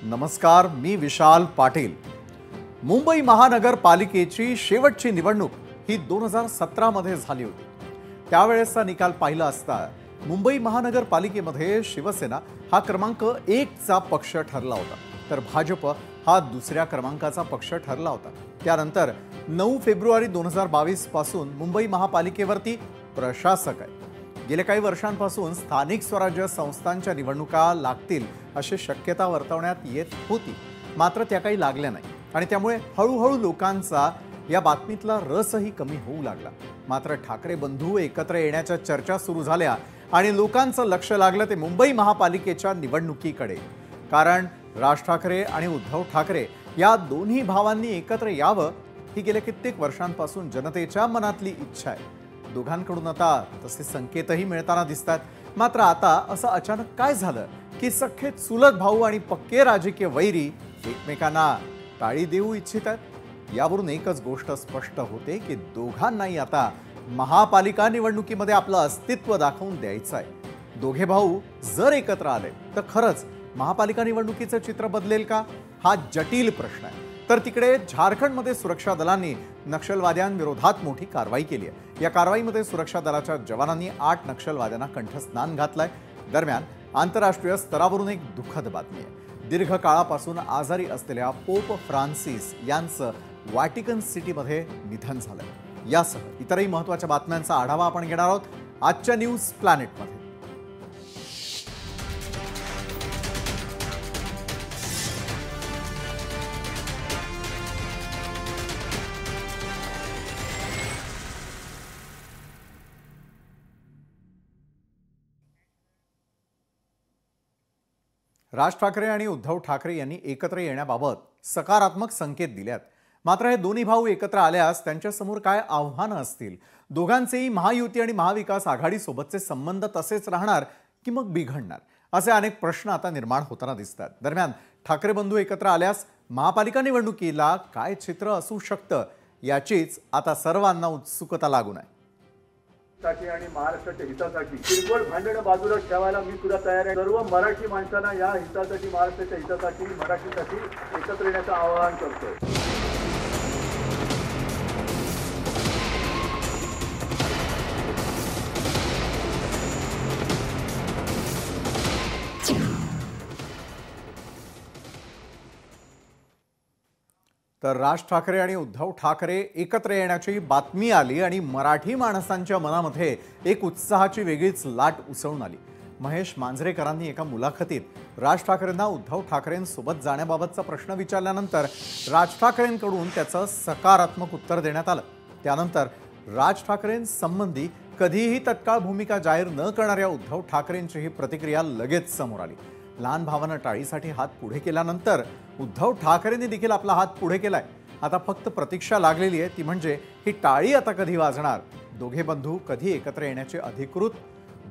नमस्कार, मी विशाल पाटील। मुंबई महानगरपालिकेची शेवटची निवडणूक ही 2017 मध्ये झाली होती। त्यावेळेसचा निकाल पाहिला असता मुंबई महानगरपालिकेमध्ये शिवसेना हा क्रमांक 1 चा पक्ष ठरला होता, तर भाजप हा दुसऱ्या क्रमांकाचा पक्ष ठरला होता। त्यानंतर 9 फेब्रुवारी 2022 पासून मुंबई महापालिकेवरती प्रशासक आहे। गेल्या काही वर्षांपासून स्थानिक स्वराज्य संस्थांच्या निवडणुका लागतील अशी शक्यता वर्तवण्यात येत होती, मात्र त्या काही लागल्या नाही आणि त्यामुळे हळूहळू लोकांचा या बातमीतला रसही कमी होऊ लागला। मात्र ठाकरे बंधू एकत्र येण्याच्या चर्चा सुरू झाल्या आणि लोकांचं लक्ष लागलं ते मुंबई महापालिकेच्या निवडणुकीकडे। कारण राज ठाकरे आणि उद्धव ठाकरे या दोन्ही भावांनी एकत्र यावं ही गेल्या कित्येक वर्षांपासून जनतेच्या मनातली इच्छा आहे। दोघांकडून आता तसे संकेतही मिळताना दिसतात। मात्र आता असं अचानक काय झालं की सख्खे चुलत भाऊ आणि पक्के राजकीय वैरी एकमेकांना टाळी देऊ इच्छितात? यावरून एकच गोष्ट स्पष्ट होते की दोघांनाही आता महापालिका निवडणुकीमध्ये आपलं अस्तित्व दाखवून द्यायचं आहे। दोघे भाऊ जर एकत्र आले तर खरंच महापालिका निवडणुकीचं चित्र बदलेल का, हा जटिल प्रश्न आहे। तर तिकडे झारखंडमध्ये सुरक्षा दलांनी नक्षलवाद्यांविरोधात मोठी कारवाई केली आहे। या कारवाईमध्ये सुरक्षा दलाच्या जवानांनी 8 नक्षलवाद्यांना कंठस्नान घातलंय। दरम्यान आंतरराष्ट्रीय स्तरावरून एक दुःखद बातमी आहे। दीर्घ काळापासून आजारी असलेल्या पोप फ्रान्सिस यांचं व्हॅटिकन सिटीमध्ये निधन झालंय। यासह इतरही महत्त्वाच्या बातम्यांचा आढावा आपण घेणार आहोत आजच्या न्यूज प्लॅनेटमध्ये। राज ठाकरे आणि उद्धव ठाकरे यांनी एकत्र येण्याबाबत सकारात्मक संकेत दिलेत। मात्र हे दोन्ही भाऊ एकत्र आल्यास त्यांच्यासमोर काय आव्हानं असतील? दोघांचेही महायुती आणि महाविकास आघाडीसोबतचे संबंध तसेच राहणार की मग बिघडणार? असे अनेक प्रश्न आता निर्माण होताना दिसतात। दरम्यान ठाकरे बंधू एकत्र आल्यास महापालिका निवडणुकीला काय चित्र असू शकतं याचीच आता सर्वांना उत्सुकता लागून आहे। आणि महाराष्ट्राच्या हितासाठी किरकोळ भांडणं बाजूला ठेवायला मी सुद्धा तयार आहे। सर्व मराठी माणसांना या हितासाठी, महाराष्ट्राच्या हितासाठी, मराठीसाठी एकत्र येण्याचं आवाहन करतोय। तर राज ठाकरे आणि उद्धव ठाकरे एकत्र येण्याची बातमी आली आणि मराठी माणसांच्या मनामध्ये एक उत्साहाची वेगळीच लाट उसळून आली। महेश मांजरेकरांनी एका मुलाखतीत राज ठाकरेंना उद्धव ठाकरेंसोबत जाण्याबाबतचा प्रश्न विचारल्यानंतर राज ठाकरेंकडून त्याचं सकारात्मक उत्तर देण्यात आलं। त्यानंतर राज ठाकरेंसंबंधी कधीही तत्काळ भूमिका जाहीर न करणाऱ्या उद्धव ठाकरेंची ही प्रतिक्रिया लगेच समोर आली। लहान भावानं टाळीसाठी हात पुढे केल्यानंतर उद्धव ठाकरेंनी देखील आपला हात पुढे केलाय। आता फक्त प्रतीक्षा लागलेली आहे, ती म्हणजे ही टाळी आता कधी वाजणार, दोघे बंधू कधी एकत्र येण्याची अधिकृत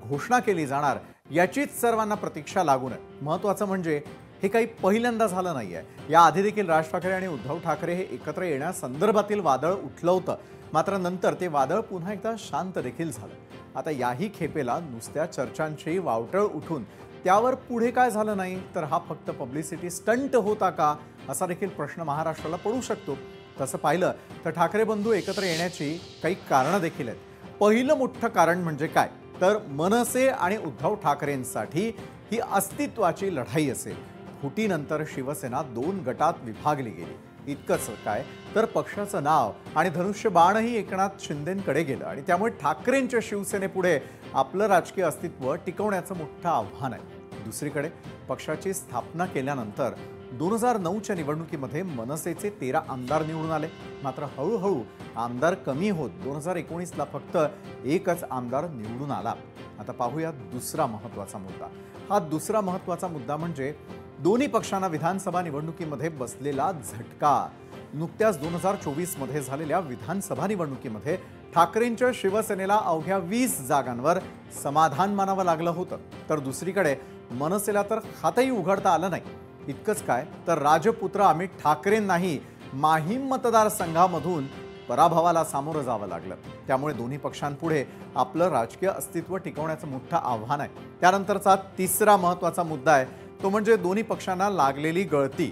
घोषणा केली जाणार याचीच सर्वांना प्रतीक्षा लागून आहे। महत्त्वाचं म्हणजे हे काही पहिल्यांदा झालं नाहीये। याआधी देखील राज ठाकरे आणि उद्धव ठाकरे हे एकत्र येण्यासंदर्भातील वादळ उठलं होतं, मात्र नंतर ते वादळ पुन्हा एकदा शांत देखील झालं। आता याही खेपेला नुसत्या चर्चांची वावटळ उठून त्यावर पुढे काय झालं नाही तर हा फक्त पब्लिसिटी स्टंट होता का, असा देखील प्रश्न महाराष्ट्राला पडू शकतो। तसं पाहिलं तर ठाकरे बंधू एकत्र येण्याची काही कारणं देखील आहेत। पहिलं मोठं कारण म्हणजे काय तर मनसे आणि उद्धव ठाकरेंसाठी ही अस्तित्वाची लढाई असेल। फुटीनंतर शिवसेना 2 गटात विभागली गेली। इतकंच काय तर पक्षाचं नाव आणि धनुष्यबाणही एकनाथ शिंदेंकडे गेलं आणि त्यामुळे ठाकरेंच्या शिवसेनेपुढे आपलं राजकीय अस्तित्व टिकवण्याचं मोठं आव्हान आहे। दुसरीकडे पक्षाची स्थापना केल्यानंतर 2009च्या निवडणुकीमध्ये मनसेचे 13 आमदार निवडून आले। मात्र हळूहळू आमदार कमी होत 2019ला फक्त एकच आमदार निवडून आला। आता पाहूया दुसरा महत्त्वाचा मुद्दा। हा दुसरा महत्त्वाचा मुद्दा म्हणजे दोन्ही पक्षांना विधानसभा निवडणुकीमध्ये बसलेला झटका। नुकत्याच 2024 मध्ये झालेल्या विधानसभा निवडणुकीमध्ये ठाकरेंच्या शिवसेनेला अवघ्या 20 जागांवर समाधान मानावं लागलं होतं, तर दुसरीकडे मनसेला तर खातही उघडता आलं नाही। इतकंच काय तर राजपुत्र अमित ठाकरेंनाही माहीम मतदारसंघामधून पराभवाला सामोरं जावं लागलं। त्यामुळे दोन्ही पक्षांपुढे आपलं राजकीय अस्तित्व टिकवण्याचं मोठं आव्हान आहे। त्यानंतरचा तिसरा महत्त्वाचा मुद्दा आहे तो म्हणजे दोन्ही पक्षांना लागलेली गळती.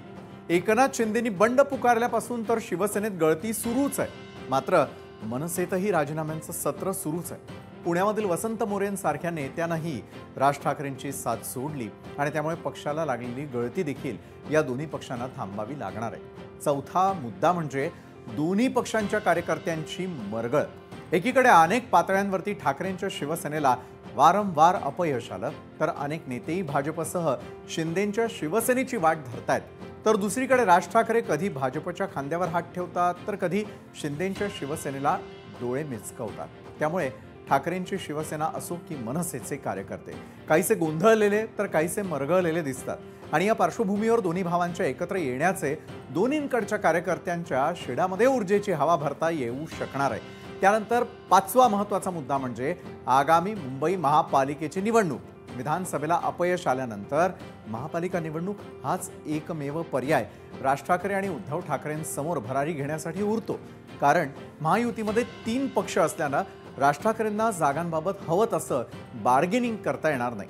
एकनाथ शिंदेंनी बंड पुकारल्यापासून तर शिवसेनेत गळती सुरूच आहे. मात्र मनसेतही राजीनाम्यांचं सत्र सुरूच आहे. पुण्यामधील वसंत मोरेंसारख्या नेत्यांनाही राज ठाकरेंची साथ सोडली आणि त्यामुळे पक्षाला लागलेली गळती देखील या दोन्ही पक्षांना थांबावी लागणार आहे. चौथा मुद्दा म्हणजे दोन्ही पक्षांच्या कार्यकर्त्यांची मरगळ. एकीकडे अनेक पातळ्यांवरती ठाकरेंच्या शिवसेनेला वारंवार अपयश आलं, तर अनेक नेतेही भाजपसह शिंदेंच्या शिवसेनेची वाट धरतायत. तर दुसरीकडे राज ठाकरे कधी भाजपच्या खांद्यावर हात ठेवतात, तर कधी शिंदेंच्या शिवसेनेला डोळे मिचकवतात. त्यामुळे ठाकरेंची शिवसेना असो की मनसेचे कार्यकर्ते काहीसे गोंधळलेले तर काहीसे मरगळलेले दिसतात. आणि या पार्श्वभूमीवर दोन्ही भावांच्या एकत्र येण्याचे दोन्हींकडच्या कार्यकर्त्यांच्या शिडामध्ये ऊर्जेची हवा भरता येऊ शकणार आहे. त्यानंतर पाचवा महत्त्वाचा मुद्दा म्हणजे आगामी मुंबई महापालिकेची निवडणूक. विधानसभेला अपयश आल्यानंतर महापालिका निवडणूक हाच एकमेव पर्याय राज ठाकरे आणि उद्धव ठाकरेंसमोर भरारी घेण्यासाठी उरतो. कारण महायुतीमध्ये 3 पक्ष असल्यानं राज ठाकरेंना जागांबाबत हवं तसं बार्गेनिंग करता येणार नाही.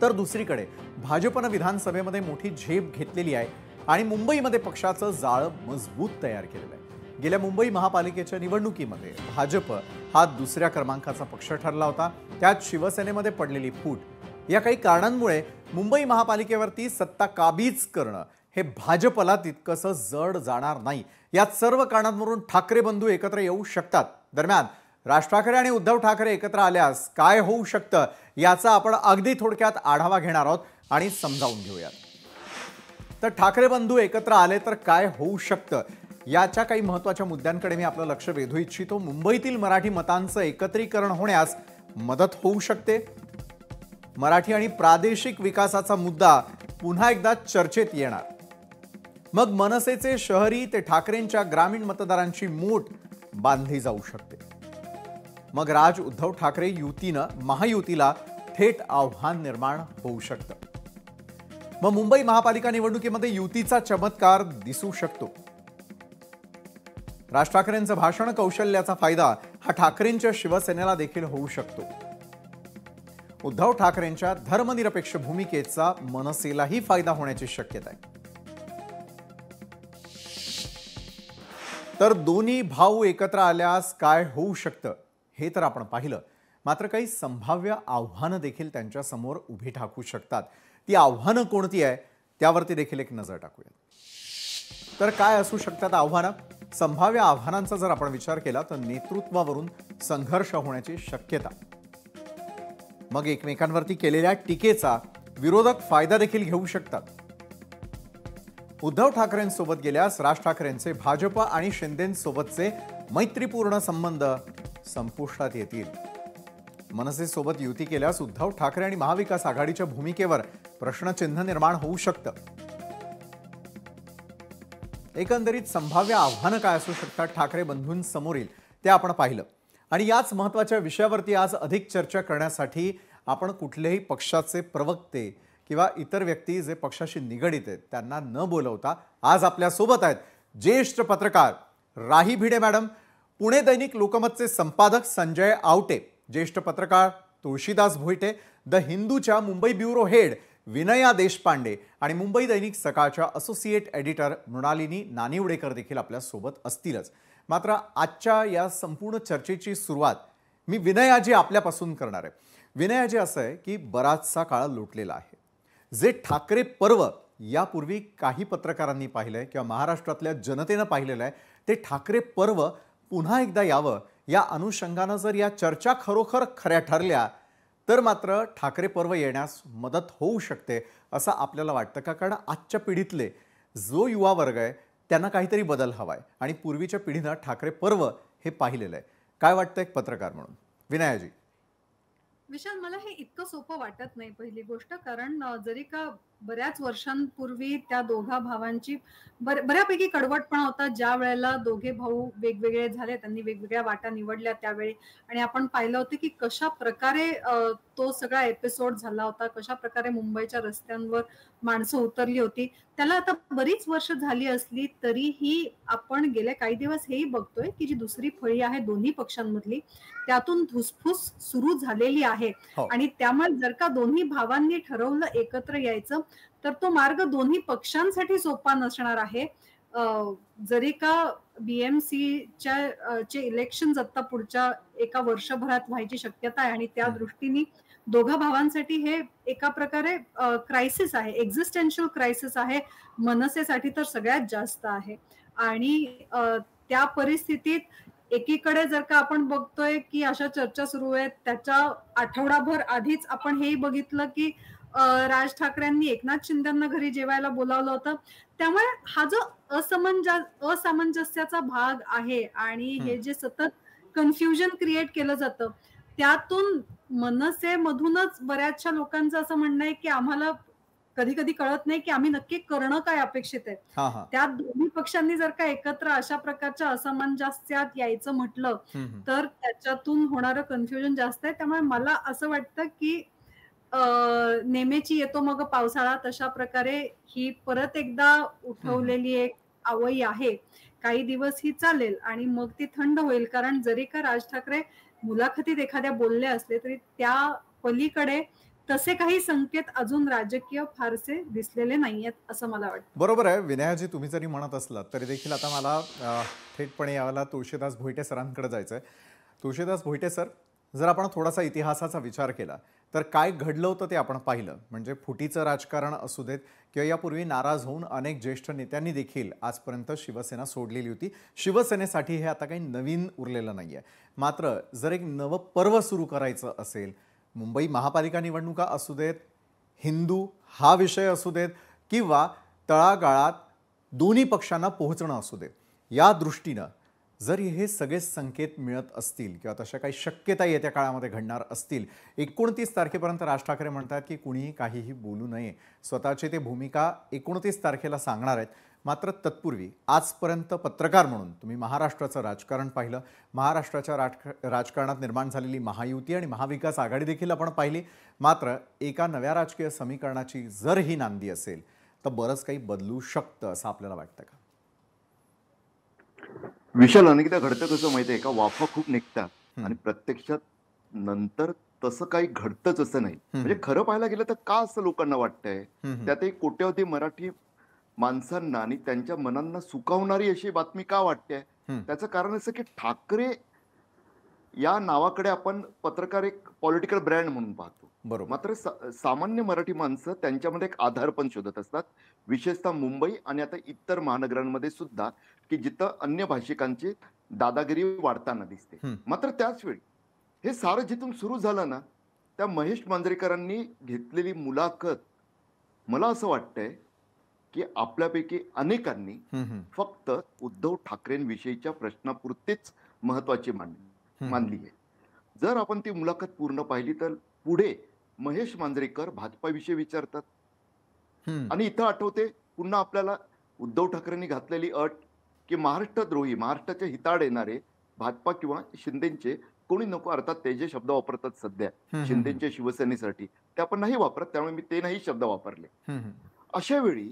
तर दुसरीकडे भाजपनं विधानसभेमध्ये मोठी झेप घेतलेली आहे आणि मुंबईमध्ये पक्षाचं जाळं मजबूत तयार केलेलं आहे. गेल्या मुंबई महापालिकेच्या निवडणुकीमध्ये भाजप हा दुसऱ्या क्रमांकाचा पक्ष ठरला होता. त्यात शिवसेनेमध्ये पडलेली फूट या काही कारणांमुळे मुंबई महापालिकेवरती सत्ता काबीज करणं हे भाजपला तितकंसं जड जाणार नाही. या सर्व कारणांवरून ठाकरे बंधू एकत्र येऊ शकतात. दरम्यान राज ठाकरे आणि उद्धव ठाकरे एकत्र आल्यास काय होऊ शकतं याचा आपण अगदी थोडक्यात आढावा घेणार आहोत आणि समजावून घेऊयात. तर ठाकरे बंधू एकत्र आले तर काय होऊ शकतं याच्या काही महत्त्वाच्या मुद्द्यांकडे मी आपलं लक्ष वेधू इच्छितो. मुंबईतील मराठी मतांचं एकत्रीकरण होण्यास मदत होऊ शकते. मराठी आणि प्रादेशिक विकासाचा मुद्दा पुन्हा एकदा चर्चेत येणार. मग मनसेचे शहरी ते ठाकरेंच्या ग्रामीण मतदारांची मूठ बांधली जाऊ शकते. मग राज उद्धव ठाकरे युतीनं महायुतीला थेट आव्हान निर्माण होऊ शकतं. मग मुंबई महापालिका निवडणुकीमध्ये युतीचा चमत्कार दिसू शकतो. राज ठाकरेंचं भाषण कौशल्याचा फायदा हा ठाकरेंच्या शिवसेनेला देखील होऊ शकतो. उद्धव ठाकरेंच्या धर्मनिरपेक्ष भूमिकेचा मनसेलाही फायदा होण्याची शक्यता आहे. तर दोन्ही भाऊ एकत्र आल्यास काय होऊ शकतं हे तर आपण पाहिलं. मात्र काही संभाव्य आव्हानं देखील त्यांच्या समोर उभी ठाकू शकतात. ती आव्हानं कोणती आहे त्यावरती देखील एक नजर टाकूया. तर काय असू शकतात आव्हानं? संभाव्य आव्हानांचा जर आपण विचार केला तर नेतृत्वावरून संघर्ष होण्याची शक्यता. मग एकमेकांवरती केलेल्या टीकेचा विरोधक फायदा देखील घेऊ शकतात. उद्धव ठाकरेंसोबत गेल्यास राज ठाकरेंचे भाजप आणि शिंदेंसोबतचे मैत्रीपूर्ण संबंध संपुष्टात येतील. मनसेसोबत युती केल्यास उद्धव ठाकरे आणि महाविकास आघाडीच्या भूमिकेवर प्रश्नचिन्ह निर्माण होऊ शकतं. एकंदरीत संभाव्य आव्हानं काय असू शकतात ठाकरे बंधूंसमोरील ते आपण पाहिलं. आणि याच महत्त्वाच्या विषयावरती आज अधिक चर्चा करण्यासाठी आपण कुठल्याही पक्षाचे प्रवक्ते किंवा इतर व्यक्ती जे पक्षाशी निगडित आहेत त्यांना न बोलवता आज आपल्यासोबत आहेत ज्येष्ठ पत्रकार राही भिडे मॅडम, पुणे दैनिक लोकमतचे संपादक संजय आवटे, ज्येष्ठ पत्रकार तुळशीदास भोईटे, द हिंदूच्या मुंबई ब्युरो हेड विनया देशपांडे आणि मुंबई दैनिक सकाळच्या असोसिएट एडिटर मृणालिनी नानिवडेकर देखील आपल्यासोबत असतीलच. मात्र आजच्या या संपूर्ण चर्चेची सुरुवात मी विनयाजी आपल्यापासून करणार आहे. विनयाजी असं आहे की बराचसा काळ लोटलेला आहे. जे ठाकरे पर्व यापूर्वी काही पत्रकारांनी पाहिलंय किंवा महाराष्ट्रातल्या जनतेनं पाहिलेलं आहे ते ठाकरे पर्व पुन्हा एकदा यावं या अनुषंगानं जर या चर्चा खरोखर खऱ्या ठरल्या तर मात्र ठाकरे पर्व येण्यास मदत होऊ शकते असं आपल्याला वाटतं का? कारण आजच्या पिढीतले जो युवा वर्ग आहे त्यांना काहीतरी बदल हवाय आणि पूर्वीच्या पिढीनं ठाकरे पर्व हे पाहिलेलं आहे. काय वाटतं एक पत्रकार म्हणून विनयाजी? विशाल, मला हे इतकं सोपं वाटत नाही पहिली गोष्ट. कारण जरी का बऱ्याच वर्षांपूर्वी त्या दोघा भावांची बऱ्यापैकी कडवटपणा होता. ज्या वेळेला दोघे भाऊ वेगवेगळे झाले, त्यांनी वेगवेगळ्या वाटा निवडल्या त्यावेळी, आणि आपण पाहिलं होतं की कशा प्रकारे तो सगळा एपिसोड झाला होता, कशा प्रकारे मुंबईच्या रस्त्यांवर माणसं उतरली होती. त्याला आता बरीच वर्ष झाली असली तरीही आपण गेल्या काही दिवस हेही बघतोय की जी दुसरी फळी आहे दोन्ही पक्षांमधली त्यातून धुसफूस सुरू झालेली आहे. आणि त्यामुळे जर का दोन्ही भावांनी ठरवलं एकत्र यायचं तर तो मार्ग दोन्ही पक्षांसाठी सोपा नसणार आहे. जरी का बीएमसीच्या चे इलेक्शन आता पुढच्या एका वर्षभरात व्हायची शक्यता आहे आणि त्या दृष्टीने दोघा भावांसाठी हे एका प्रकारे क्रायसिस आहे, एक्झिस्टेन्शियल क्रायसिस आहे. मनसेसाठी तर सगळ्यात जास्त आहे. आणि त्या परिस्थितीत एकीकडे जर का आपण बघतोय की अशा चर्चा सुरू आहेत, त्याच्या आठवडाभर आधीच आपण हेही बघितलं की राज ठाकरेंनी एकनाथ शिंदेंना घरी जेवायला बोलावलं होतं. त्यामुळे हा जो असामंजस्याचा भाग आहे आणि हे जे सतत कन्फ्युजन क्रिएट केलं जातं, त्यातून मनसेमधूनच बऱ्याचशा लोकांचं असं म्हणणं आहे की आम्हाला कधी कधी कळत नाही की आम्ही नक्की करणं काय अपेक्षित आहे. त्या दोन्ही पक्षांनी जर का एकत्र अशा प्रकारच्या असामंजस्यात यायचं म्हटलं तर त्याच्यातून होणारं कन्फ्युजन जास्त आहे. त्यामुळे मला असं वाटतं की नेमेची येतो मग पावसाळा, तशा प्रकारे ही परत एकदा उठवलेली एक आवई आहे. काही दिवस ही चालेल आणि मग ती थंड होईल. कारण जरी का राज ठाकरे मुलाखतीत एखाद्या बोलले असले तरी त्या पलीकडे तसे काही संकेत अजून राजकीय फारसे दिसलेले नाहीयेत असं मला वाटतं. बरोबर आहे विनयाजी, तुम्ही जरी म्हणत असलात तरी देखील आता मला थेटपणे यावेळेला तुळशीदास भोईटे सरांकडे जायचं आहे. तुळशीदास भोईटे सर, जर आपण थोडासा इतिहासाचा विचार केला तर काय घडलं होतं ते आपण पाहिलं. म्हणजे फुटीचं राजकारण असू देत किंवा यापूर्वी नाराज होऊन अनेक ज्येष्ठ नेत्यांनी देखील आजपर्यंत शिवसेना सोडलेली होती. शिवसेनेसाठी हे आता काही नवीन उरलेलं नाही आहे. मात्र जर एक नवं पर्व सुरू करायचं असेल, मुंबई महापालिका निवडणुका असू देत, हिंदू हा विषय असू देत किंवा तळागाळात दोन्ही पक्षांना पोहोचणं असू देत, या दृष्टीनं जर हे सगळे संकेत मिळत असतील किंवा तशा काही शक्यता येत्या काळामध्ये घडणार असतील, 29 तारखेपर्यंत राज ठाकरे म्हणतात की कुणीही काहीही बोलू नये, स्वतःची ते भूमिका 29 तारखेला सांगणार आहेत. मात्र तत्पूर्वी आजपर्यंत पत्रकार म्हणून तुम्ही महाराष्ट्राचं राजकारण पाहिलं, महाराष्ट्राच्या राजकारणात निर्माण झालेली महायुती आणि महाविकास आघाडी देखील आपण पाहिली. मात्र एका नव्या राजकीय समीकरणाची जर ही नांदी असेल तर बरंच काही बदलू शकतं असं आपल्याला वाटतं का? विशाल, अनेकदा घडतं कसं माहितीये का, वाफा खूप निघतात आणि प्रत्यक्षात नंतर तसं काही घडतंच असं नाही. म्हणजे खरं पाहायला गेलं तर का असं लोकांना वाटतंय, त्यातही कोट्यावधी मराठी माणसांना आणि त्यांच्या मनांना सुकावणारी अशी बातमी का वाटते, त्याचं कारण असं की ठाकरे या नावाकडे आपण पत्रकार एक पॉलिटिकल ब्रँड म्हणून पाहतो. बरोबर. मात्र सामान्य मराठी माणसं त्यांच्यामध्ये एक आधार पण शोधत असतात, विशेषतः मुंबई आणि आता इतर महानगरांमध्ये सुद्धा, की जिथं अन्य भाषिकांची दादागिरी वाढताना दिसते. मात्र त्याच वेळी हे सारं जिथून सुरू झालं ना, त्या महेश मांजरेकरांनी घेतलेली मुलाखत मला असं वाटतंय की आपल्यापैकी अनेकांनी फक्त उद्धव ठाकरेंविषयीच्या प्रश्नापुरतीच महत्वाची मानली आहे. जर आपण ती मुलाखत पूर्ण पाहिली तर पुढे महेश मांजरेकर भाजपाविषयी विचारतात आणि इथं आठवते पुन्हा आपल्याला उद्धव ठाकरेंनी घातलेली अट की महाराष्ट्रद्रोही, महाराष्ट्राच्या हिताड येणारे भाजपा किंवा शिंदेचे कोणी नको, अर्थात ते जे शब्द वापरतात सध्या शिंदेच्या शिवसेनेसाठी ते आपण नाही वापरत, त्यामुळे मी ते नाही शब्द वापरले. अशा वेळी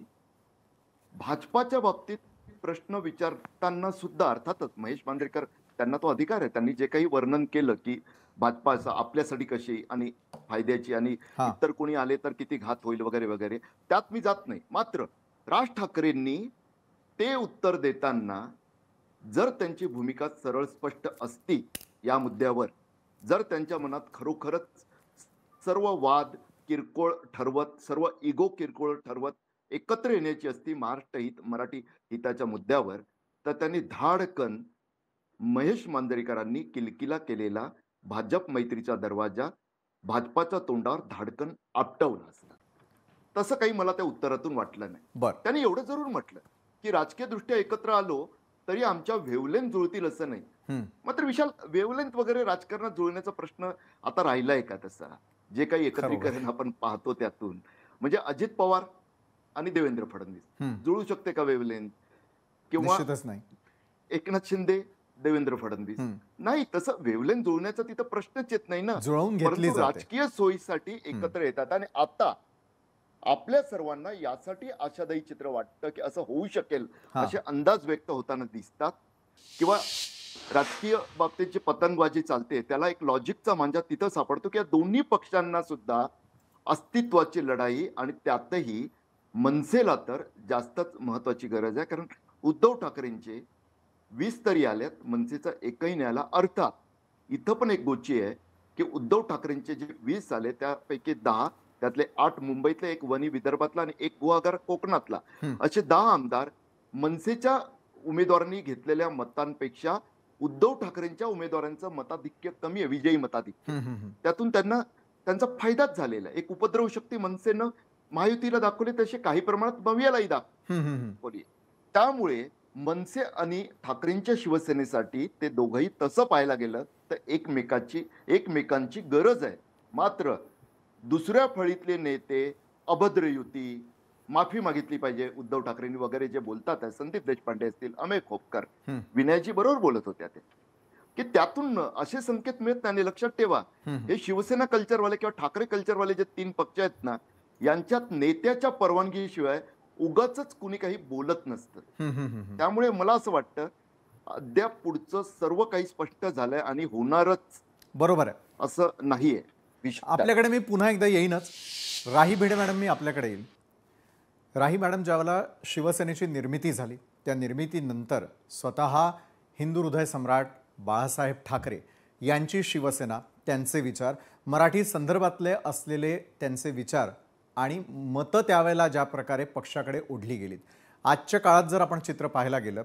भाजपाच्या बाबतीत प्रश्न विचारताना सुद्धा अर्थातच महेश मांजरेकर, त्यांना तो अधिकार आहे, त्यांनी जे काही वर्णन केलं की भाजपा आपल्यासाठी कशी आणि फायद्याची आणि इतर कोणी आले तर किती घात होईल वगैरे वगैरे, त्यात मी जात नाही. मात्र राज ठाकरेंनी ते उत्तर देताना जर त्यांची भूमिका सरळ स्पष्ट असती या मुद्द्यावर, जर त्यांच्या मनात खरोखरच सर्व वाद किरकोळ ठरवत, सर्व इगो किरकोळ ठरवत एकत्र येण्याची असती महाराष्ट्र हित, मराठी हिताच्या मुद्द्यावर, तर त्यांनी धाडकन महेश मांजरेकरांनी किलकिला केलेला भाजप मैत्रीचा दरवाजा भाजपाच्या तोंडावर धाडकन आपटवला असता. तसं काही मला त्या उत्तरातून वाटलं नाही. त्यांनी एवढं जरूर म्हटलं की राजकीय दृष्ट्या एकत्र आलो तरी आमच्या वेवलेंथ जुळतील असं नाही. मात्र विशाल, वेवलेंथ वगैरे राजकारणात जुळण्याचा प्रश्न आता राहिलाय का तसा? जे काही एकत्रीकरण आपण पाहतो त्यातून, म्हणजे अजित पवार आणि देवेंद्र फडणवीस जुळू शकते का वेवलेंथ? किंवा एकनाथ शिंदे देवेंद्र फडणवीस नाही, तसं वेवलेंथ जुळण्याचा तिथं प्रश्नच येत नाही ना. परंतु राजकीय सोयीसाठी एकत्र येतात आणि आता आपल्या सर्वांना यासाठी आशादायी चित्र वाटतं की असं होऊ शकेल असे अंदाज व्यक्त होताना दिसतात. किंवा राजकीय बाबतीत जी पतंगबाजी चालते त्याला एक लॉजिकचा मांजा तिथं सापडतो की या दोन्ही पक्षांना सुद्धा अस्तित्वाची लढाई आणि त्यातही मनसेला तर जास्तच महत्वाची गरज आहे. कारण उद्धव ठाकरेंचे 20 तरी आल्यात, मनसेचा एकही नाही आला. अर्थात इथं पण एक गोष्टी आहे की उद्धव ठाकरेंचे जे 20 आले त्यापैकी 10, त्यातले 8 मुंबईतले, एक वणी विदर्भातला आणि एक गुहागर कोकणातला, असे 10 आमदार मनसेच्या उमेदवारांनी घेतलेल्या मतांपेक्षा उद्धव ठाकरेंच्या उमेदवारांचं मताधिक्य कमी आहे, विजयी मताधिक्य. त्यातून त्यांना त्यांचा फायदाच झालेला आहे. एक उपद्रव शक्ती मनसेनं महायुतीला दाखवली, तशी काही प्रमाणात भवियालाही दाखवली. त्यामुळे मनसे आणि ठाकरेंच्या शिवसेनेसाठी ते दोघंही तसं पाहायला गेलं तर एकमेकांची गरज आहे. मात्र दुसऱ्या फळीतले नेते अभद्र युती, माफी मागितली पाहिजे उद्धव ठाकरेंनी वगैरे जे बोलतात आहे, संदीप देशपांडे असतील, अमेय खोपकर, विनयजी बरोबर बोलत होत्या ते, की त्यातून असे संकेत मिळत नाही. लक्षात ठेवा, हे शिवसेना कल्चरवाले किंवा ठाकरे कल्चरवाले जे 3 पक्ष आहेत ना, यांच्यात नेत्याच्या परवानगीशिवाय उगाच कुणी काही बोलत नसतं. त्यामुळे मला असं वाटतं अद्याप पुढचं सर्व काही स्पष्ट झालंय आणि होणारच, बरोबर आहे, असं नाहीये. आपल्याकडे मी पुन्हा एकदा येईनच. राही भिडे मॅडम, मी आपल्याकडे येईल. राही मॅडम, ज्यावेळेला शिवसेनेची निर्मिती झाली त्या निर्मितीनंतर स्वतः हिंदू हृदय सम्राट बाळासाहेब ठाकरे यांची शिवसेना, त्यांचे विचार, मराठी संदर्भातले असलेले त्यांचे विचार आणि मतं त्यावेळेला ज्या प्रकारे पक्षाकडे ओढली गेलीत. आजच्या काळात जर आपण चित्र पाहायला गेलं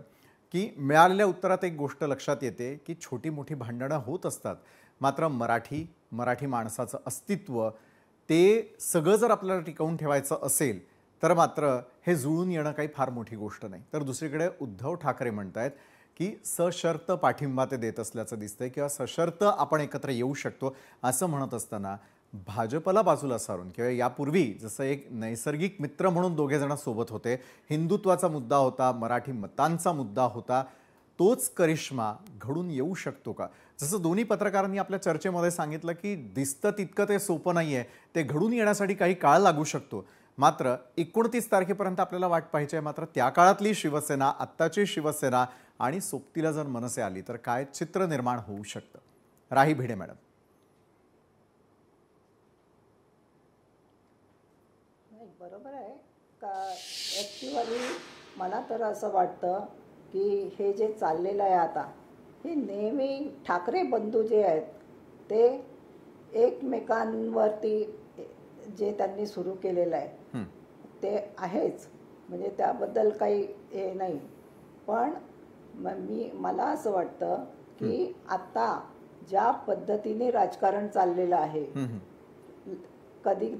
की मिळालेल्या उत्तरात एक गोष्ट लक्षात येते की छोटी मोठी भांडणं होत असतात, मात्र मराठी माणसाचं अस्तित्व ते सगळं जर आपल्याला टिकवून ठेवायचं असेल तर मात्र हे जुळून येणं काही फार मोठी गोष्ट नाही. तर दुसरीकडे उद्धव ठाकरे म्हणतायत की सशर्त पाठिंबा ते देत असल्याचं दिसतंय किंवा सशर्त आपण एकत्र येऊ शकतो असं म्हणत असताना भाजपला बाजूला सारून किंवा यापूर्वी जसं एक नैसर्गिक मित्र म्हणून दोघे जण सोबत होते, हिंदुत्वाचा मुद्दा होता, मराठी मतांचा मुद्दा होता, तोच करिश्मा घडून येऊ शकतो का? जसं दोन्ही पत्रकारांनी आपल्या चर्चेमध्ये सांगितलं की दिसतं तितकं ते सोपं नाही आहे, ते घडून येण्यासाठी काही काळ लागू शकतो. मात्र 29 तारखेपर्यंत आपल्याला वाट पाहिजे. मात्र त्या काळातली शिवसेना, आत्ताची शिवसेना आणि सोबतीला जर मनसे आली तर काय चित्र निर्माण होऊ शकतं? राही भिडे मॅडम. बरोबर आहे का? ॲक्च्युअली मला तर असं वाटतं की हे जे चाललेलं आहे आता, हे नेहमी ठाकरे बंधू जे आहेत ते एकमेकांवरती जे त्यांनी सुरू केलेलं आहे ते आहेच, म्हणजे त्याबद्दल काही हे नाही. पण मला असं वाटतं की आता ज्या पद्धतीने राजकारण चाललेलं आहे, कधी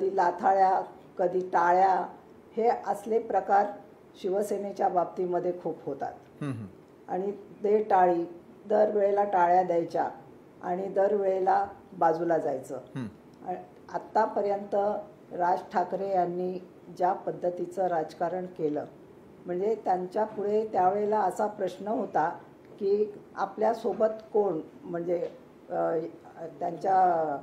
लाथाळ्या कधी टाळ्या, हे असले प्रकार शिवसेनेच्या बाबतीमध्ये खूप होतात. आणि ते दरवेळेला टाळ्या द्यायच्या आणि दरवेळेला बाजूला जायचं. आत्तापर्यंत राज ठाकरे यांनी ज्या पद्धतीचं राजकारण केलं, म्हणजे त्यांच्या पुढे त्यावेळेला असा प्रश्न होता की आपल्यासोबत कोण, म्हणजे त्यांच्या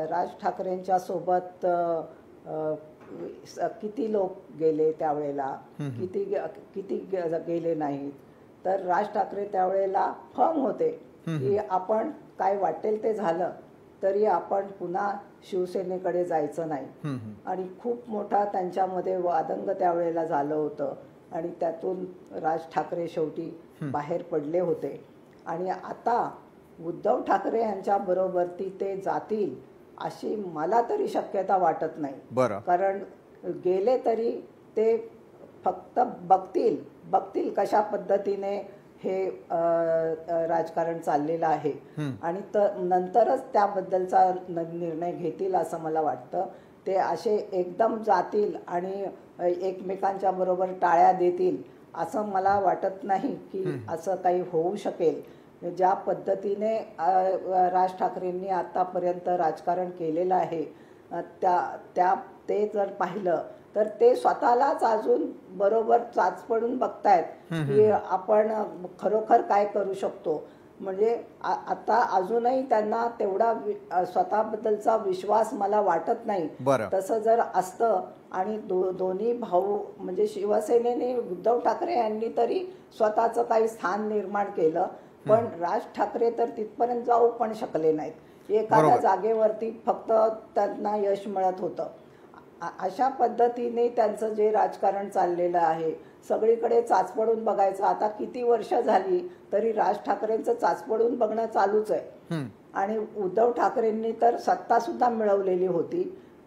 राज ठाकरेंच्या सोबत किती लोक गेले त्यावेळेला, किती गेले नाहीत. तर राज ठाकरे त्यावेळेला फर्म होते की आपण काय वाटेल ते झालं तरी आपण पुन्हा शिवसेनेकडे जायचं नाही. आणि खूप मोठा त्यांच्यामध्ये वादंग त्यावेळेला झालं होतं आणि त्यातून राज ठाकरे शेवटी बाहेर पडले होते. आणि आता उद्धव ठाकरे यांच्या बरोबरती ते जातील अशी मला तरी शक्यता वाटत नाही. कारण गेले तरी ते फक्त बघतील कशा पद्धतीने हे राजकारण चाललेलं आहे आणि नंतरच त्याबद्दलचा निर्णय घेतील असं मला वाटतं. ते असे एकदम जातील आणि एकमेकांच्या बरोबर टाळ्या देतील असं मला वाटत नाही की असं काही होऊ शकेल. ज्या पद्धतीने राज ठाकरेंनी आतापर्यंत राजकारण केलेलं आहे ते जर पाहिलं तर ते स्वतःलाच अजून बरोबर चाचपडून बघतायत की आपण खरोखर काय करू शकतो. म्हणजे आता अजूनही त्यांना तेवढा स्वतःबद्दलचा विश्वास मला वाटत नाही. तसं जर असतं आणि दोन्ही भाऊ म्हणजे शिवसेनेने, उद्धव ठाकरे यांनी तरी स्वतःचं काही स्थान निर्माण केलं पण राज ठाकरे तर तिथपर्यंत जाऊ पण शकले नाहीत. एखाद्या बरोबर. जागेवरती फक्त त्यांना यश मिळत होतं. अशा पद्धतीने त्यांचं जे राजकारण चाललेलं आहे, सगळीकडे चाचपडून बघायचं. आता किती वर्ष झाली तरी राज ठाकरेंचं चाचपडून बघणं चालूच आहे. आणि उद्धव ठाकरेंनी तर सत्ता सुद्धा मिळवलेली होती.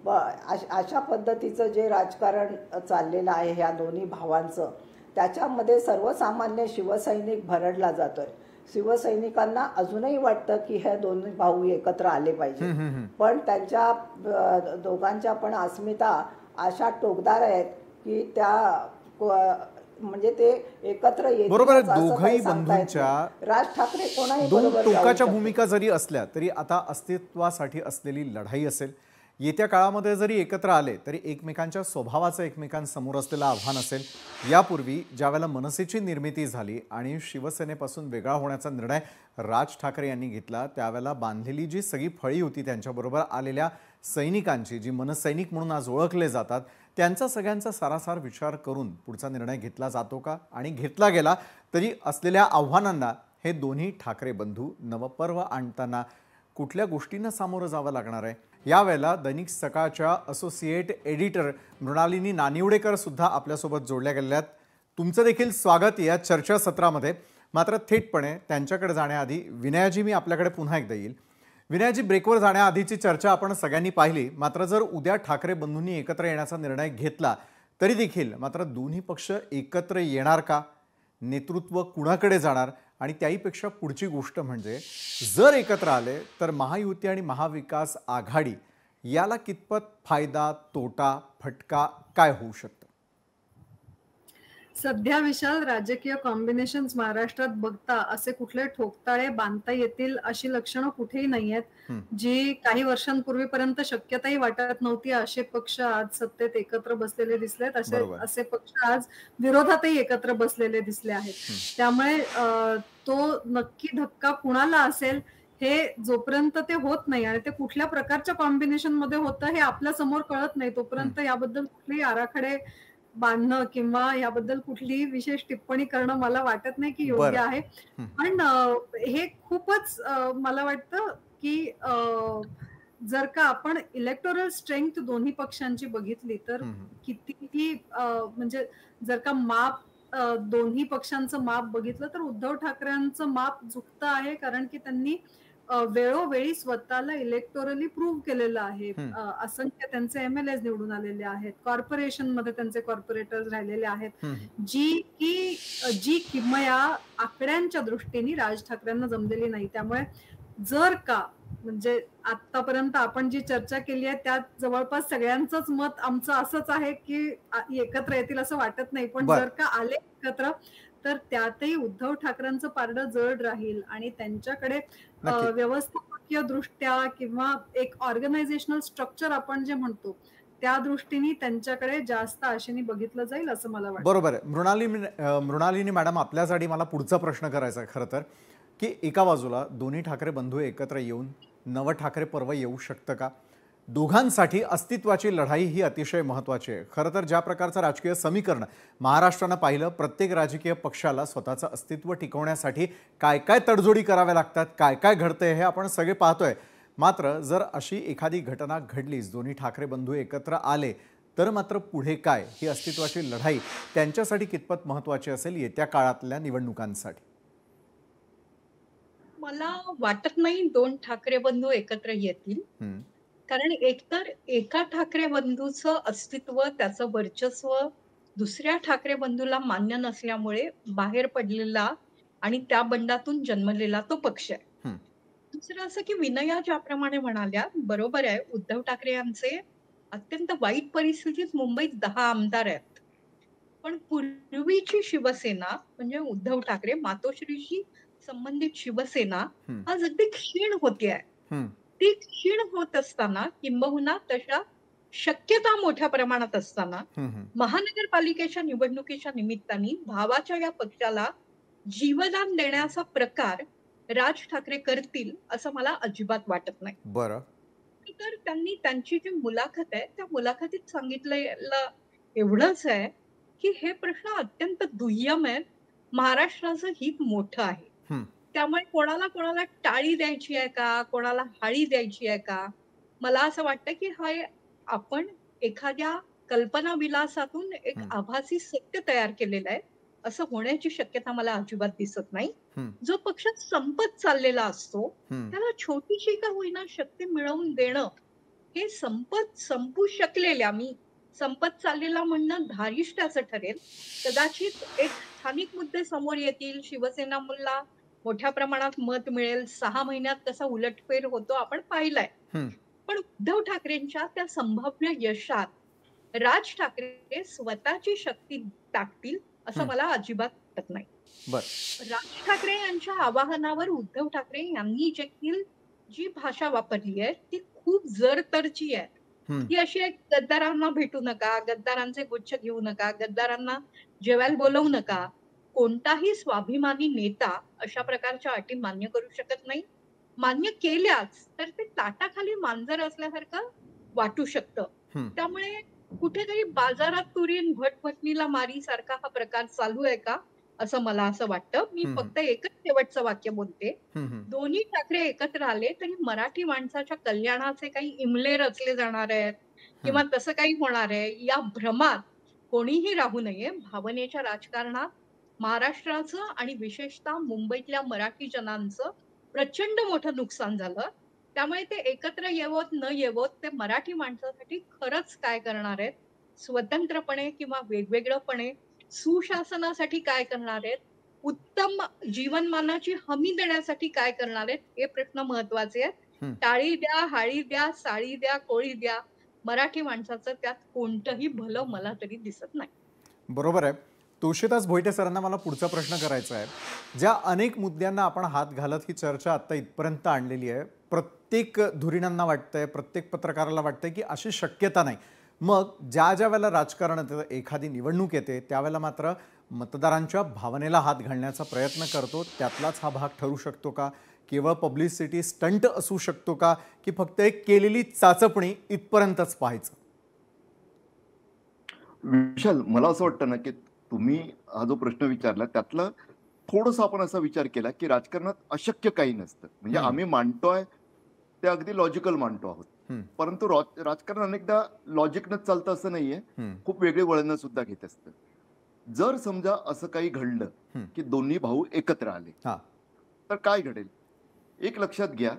अशा पद्धतीचं जे राजकारण चाललेलं आहे ह्या दोन्ही भावांचं, त्याच्यामध्ये सर्वसामान्य शिवसैनिक भरडला जातोय. शिवसैनिकांना अजूनही वाटतं की हे दोन्ही भाऊ एकत्र आले पाहिजे, पण त्यांच्या दोघांच्या पण अस्मिता अशा टोकदार आहेत की त्या म्हणजे ते एकत्र येतील बरोबर आहे. असं काही दोघही सांगता येत बंधूंच्या नाही. राज ठाकरे कोणाही दोन बरोबर जाऊ टोकाच्या शकतात. भूमिका जरी असल्या तरी आता अस्तित्वासाठी असलेली लढाई असेल. येत्या काळामध्ये जरी एकत्र आले तरी एकमेकांच्या स्वभावाचं एकमेकांसमोर असलेलं आव्हान असेल. यापूर्वी ज्यावेळेला मनसेची निर्मिती झाली आणि शिवसेनेपासून वेगळा होण्याचा निर्णय राज ठाकरे यांनी घेतला, त्यावेळेला बांधलेली जी सगळी फळी होती, त्यांच्याबरोबर आलेल्या सैनिकांची, जी मनसैनिक म्हणून आज ओळखले जातात, त्यांचा सगळ्यांचा सारासार विचार करून पुढचा निर्णय घेतला जातो का? आणि घेतला गेला तरी असलेल्या आव्हानांना हे दोन्ही ठाकरे बंधू नवपर्व आणताना कुठल्या गोष्टींना सामोरं जावं लागणार आहे? यावेळेला दैनिक सकाळच्या असोसिएट एडिटर मृणालिनी नानिवडेकर सुद्धा आपल्यासोबत जोडल्या गेलेल्या आहेत. तुमचं देखील स्वागत या चर्चासत्रामध्ये. मात्र थेटपणे त्यांच्याकडे जाण्याआधी विनयाजी, मी आपल्याकडे पुन्हा एकदा येईल. विनयाजी, ब्रेकवर जाण्याआधीची चर्चा आपण सगळ्यांनी पाहिली. मात्र जर उद्या ठाकरे बंधूंनी एकत्र येण्याचा निर्णय घेतला तरी देखील मात्र दोन्ही पक्ष एकत्र येणार का? नेतृत्व कुणाकडे जाणार? आणि त्याहीपेक्षा पुढची गोष्ट म्हणजे जर एकत्र आले तर महायुती आणि महाविकास आघाडी याला कितपत फायदा, तोटा, फटका काय होऊ शकतं? सध्या विशाल, राजकीय कॉम्बिनेशन्स महाराष्ट्रात बघता असे कुठले ठोकताळे बांधता येतील अशी लक्षणं कुठेही नाहीयेत. जी काही वर्षांपूर्वीपर्यंत शक्यताही वाटत नव्हती असे पक्ष आज सत्तेत एकत्र बसलेले दिसलेत. असे पक्ष आज विरोधातही एकत्र बसलेले दिसले आहेत. त्यामुळे तो नक्की धक्का कुणाला असेल हे जोपर्यंत ते होत नाही आणि ते कुठल्या प्रकारच्या कॉम्बिनेशन मध्ये होतं हे आपल्या समोर कळत नाही, तोपर्यंत याबद्दल कुठलेही आराखडे बांधणं किंवा याबद्दल कुठली विशेष टिप्पणी करणं मला वाटत नाही की योग्य आहे. पण हे खूपच मला वाटतं की जर का आपण इलेक्टोरल स्ट्रेंथ दोन्ही पक्षांची बघितली तर कितीही म्हणजे जर का माप दोन्ही पक्षांचं माप बघितलं तर उद्धव ठाकरेंचं माप झुकतं आहे, कारण की त्यांनी वेळोवेळी स्वतःला इलेक्टोरली प्रूव्ह केलेलं आहे. असंख्य त्यांचे MLA निवडून आलेले आहेत, कॉर्पोरेशन मध्ये त्यांचे कॉर्पोरेटर्स राहिलेले आहेत, जी किमया आकड्यांच्या दृष्टीने राज ठाकरेंना जमलेली नाही. त्यामुळे जर का म्हणजे आतापर्यंत आपण जी चर्चा केली आहे त्यात जवळपास सगळ्यांचंच मत आमचं असंच आहे की एकत्र येतील असं वाटत नाही. पण जर का आले एकत्र तर त्यातही उद्धव ठाकरेंचं पारडं जड राहील आणि त्यांच्याकडे व्यवस्थापकीय दृष्ट्या किंवा एक ऑर्गनायझेशनल स्ट्रक्चर आपण जे म्हणतो त्या दृष्टीने त्यांच्याकडे जास्त आशेने बघितलं जाईल असं मला वाटतं. बरोबर आहे. मृणालिनी मॅडम, आपल्यासाठी मला पुढचा प्रश्न करायचा आहे खरं तर, की एका बाजूला दोन्ही ठाकरे बंधू एकत्र येऊन नव ठाकरे पर्व येऊ शकतं का? दोघांसाठी अस्तित्वाची लढाई ही अतिशय महत्त्वाची आहे. खरं तर ज्या प्रकारचं राजकीय समीकरण महाराष्ट्रानं पाहिलं, प्रत्येक राजकीय पक्षाला स्वतःचं अस्तित्व टिकवण्यासाठी काय काय तडजोडी कराव्या लागतात, काय काय घडतंय हे आपण सगळे पाहतोय. मात्र जर अशी एखादी घटना घडलीच, दोन्ही ठाकरे बंधू एकत्र आले, तर मात्र पुढे काय? ही अस्तित्वाची लढाई त्यांच्यासाठी कितपत महत्त्वाची असेल येत्या काळातल्या निवडणुकांसाठी? मला वाटत नाही दोन ठाकरे बंधू एकत्र येतील. कारण एकतर एका ठाकरे बंधूचं अस्तित्व, त्याचं वर्चस्व दुसऱ्या ठाकरे बंधूला मान्य नसल्यामुळे बाहेर पडलेला आणि त्या बंडातून जन्मलेला तो पक्ष आहे. दुसरं असं की विनया ज्याप्रमाणे म्हणाल्या बरोबर आहे, उद्धव ठाकरे यांचे अत्यंत वाईट परिस्थितीत मुंबईत 10 आमदार आहेत. पण पूर्वीची शिवसेना म्हणजे उद्धव ठाकरे मातोश्रीशी संबंधित शिवसेना आज अगदी क्षीण होते आहे. ती क्षीण होत असताना किंबहुना तशा शक्यता मोठ्या प्रमाणात असताना महानगरपालिकेच्या निवडणुकीच्या निमित्ताने भावाच्या या पक्षाला जीवदान देण्याचा प्रकार राज ठाकरे करतील असं मला अजिबात वाटत नाही. बरं, तर त्यांनी त्यांची जी मुलाखत आहे त्या मुलाखतीत सांगितलेलं एवढंच आहे की हे प्रश्न अत्यंत दुय्यम आहेत, महाराष्ट्राचं हित मोठं आहे. त्यामुळे कोणाला कोणाला टाळी द्यायची आहे का, कोणाला हाळी द्यायची आहे का, मला असं वाटतं की आपण एखाद्या कल्पनाविलासातून एक आभासी सत्य तयार केलेलं आहे, असं होण्याची शक्यता मला अजिबात दिसत नाही. जो पक्ष संपत चाललेला असतो त्याला छोटीशी का होईना शक्ती मिळवून देणं, हे संपू शकलेल्या, मी संपत चाललेला म्हणणं धारिष्ट्याचं ठरेल. कदाचित एक स्थानिक मुद्दे समोर येतील, शिवसेनेला मोठ्या प्रमाणात मत मिळेल, 6 महिन्यात कसा उलटफेर होतो आपण पाहिलाय. पण उद्धव ठाकरेंच्या त्या संभाव्य यशात राज ठाकरे स्वतःची शक्ती टाकतील असं मला अजिबात वाटत नाही. राज ठाकरे यांच्या आवाहनावर उद्धव ठाकरे यांनी जी भाषा वापरली आहे ती खूप जरतरची आहे. ती अशी आहे, गद्दारांना भेटू नका, गद्दारांचे गुच्छ घेऊ नका, गद्दारांना जेवायला बोलवू नका. कोणताही स्वाभिमानी नेता अशा प्रकारच्या अटी मान्य करू शकत नाही. मान्य केल्याच तर ते ताटाखाली मांजर असल्यासारखं वाटू शकतं. त्यामुळे कुठेतरी बाजारात तुरीन भटभटणीला मारी सारखा हा प्रकार चालू आहे का, असं मला असं वाटतं. मी फक्त एकच शेवटचं वाक्य बोलते. दोन्ही ठाकरे एकत्र आले तरी मराठी माणसाच्या कल्याणाचे काही इमले रचले जाणार आहेत किंवा तसं काही होणार आहे या भ्रमात कोणीही राहू नये. भावनेच्या राजकारणात महाराष्ट्राचं आणि विशेषतः मुंबईतल्या मराठी जनांचं प्रचंड मोठं नुकसान झालं. त्यामुळे ते एकत्र येवोत न येवोत ते मराठी माणसासाठी खरंच काय करणार आहेत, स्वतंत्रपणे किंवा वेगवेगळेपणे सुशासनासाठी काय करणार आहेत, उत्तम जीवनमानाची हमी देण्यासाठी काय करणार आहेत, हे प्रश्न महत्वाचे आहेत. टाळी द्या, हाळी द्या, साळी द्या, कोळी द्या, मराठी माणसाचं त्यात कोणतंही भलं मला तरी दिसत नाही. बरोबर आहे. तुळशीदास भोईटे सरांना मला पुढचा प्रश्न करायचा आहे. ज्या अनेक मुद्द्यांना आपण हात घालत ही चर्चा आता इथपर्यंत आणलेली आहे, प्रत्येक धुरीणांना वाटतंय, प्रत्येक पत्रकाराला वाटतंय की अशी शक्यता नाही. मग ज्या वेळेला राजकारण येतं, एखादी निवडणूक येते, त्यावेळेला मात्र मतदारांच्या भावनेला हात घालण्याचा प्रयत्न करतो, त्यातलाच हा भाग ठरू शकतो का? केवळ पब्लिसिटी स्टंट असू शकतो का, की फक्त एक केलेली चाचपणी इथपर्यंतच पाहायचं? विशाल, मला असं वाटतं ना की तुम्ही हा जो प्रश्न विचारला त्यातला थोडंसं आपण असा विचार केला की राजकारणात अशक्य काही नसतं. म्हणजे आम्ही मांडतोय ते अगदी लॉजिकल मांडतो आहोत, परंतु राजकारण अनेकदा लॉजिकनच चालतं असं नाहीये, खूप वेगळी वळणं सुद्धा घेत असतं. जर समजा असं काही घडलं की दोन्ही भाऊ एकत्र आले तर काय घडेल एक लक्षात घ्या.